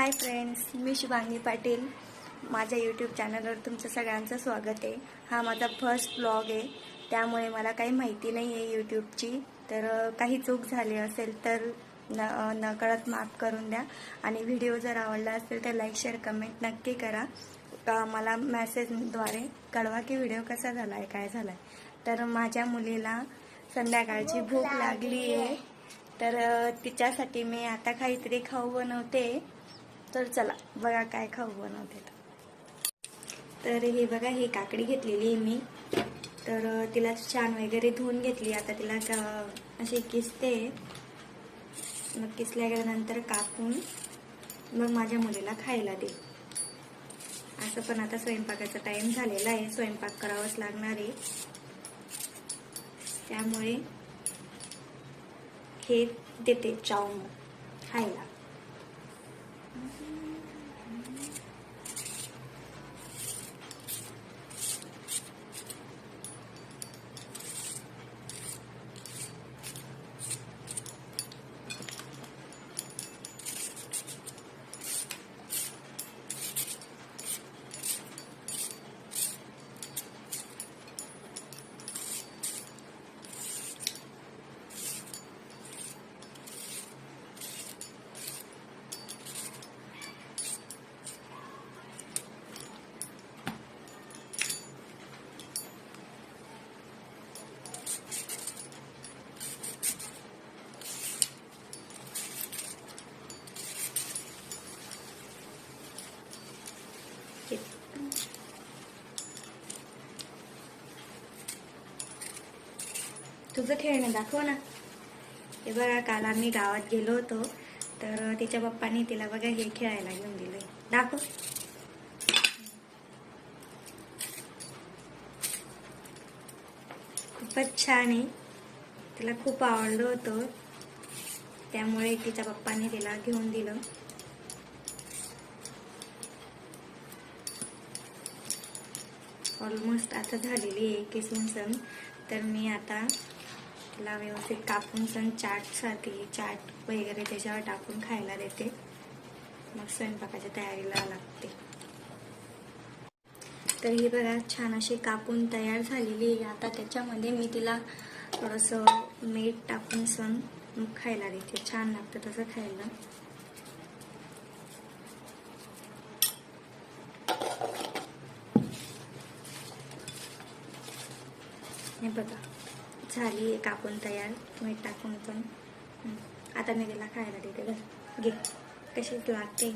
Hi friends, मी शुभांगी पाटील. माझ्या YouTube चॅनलवर तुमचं सगळ्यांचं स्वागत आहे. हा माझा फर्स्ट ब्लॉग आहे, त्यामुळे मला काही माहिती नाही आहे यूट्यूबची. तर काही चूक झाली असेल तर नकळत माफ करून द्या. आणि व्हिडिओ जर आवडला असेल तर लाईक, शेअर, कमेंट नक्की करा. मला मेसेजद्वारे कळवा की व्हिडिओ कसा झाला आहे, काय झाला आहे. तर माझ्या मुलीला संध्याकाळची भूक लागली आहे, तर तिच्यासाठी मी आता काहीतरी खाऊ बनवते. तर चला बघा काय खाऊ बनवते. तर हे बघा, ही काकडी घेतलेली आहे मी. तर तिला छान वगैरे धुवून घेतली. आता तिला अशी किसते. मग किसल्यानंतर कापून मग माझ्या मुलीला खायला दे. असं पण आता स्वयंपाकाचा टाइम झालेला आहे, स्वयंपाक करावाच लागणार आहे. त्यामुळे हे देते चावून खायला. तुझं खेळणं दाखव ना. हे बघा, काल आम्ही गावात गेलो होतो, तर तिच्या पप्पानी तिला बघा हे खेळायला घेऊन दिलंय. दाखव. खूपच छान आहे, तिला खूप आवडलं होतं, त्यामुळे तिच्या पप्पाने तिला घेऊन दिलं. ऑलमोस्ट आता झालेली आहे किसून सण. तर मी आता तिला व्यवस्थित कापून सण चाटसाठी चाट वगैरे त्याच्यावर टाकून खायला देते. मग स्वयंपाकाच्या तयारीला लागते. तर ही बघा, छान अशी कापून तयार झालेली आहे. आता त्याच्यामध्ये मी तिला थोडंसं मीठ टाकून सण मग खायला देते. छान लागतं तसं खायला. हे बघा, झाली आहे कापून तयार मीठ टाकून पण. आता मी तिला खायला देते. घे, कशीच लागते.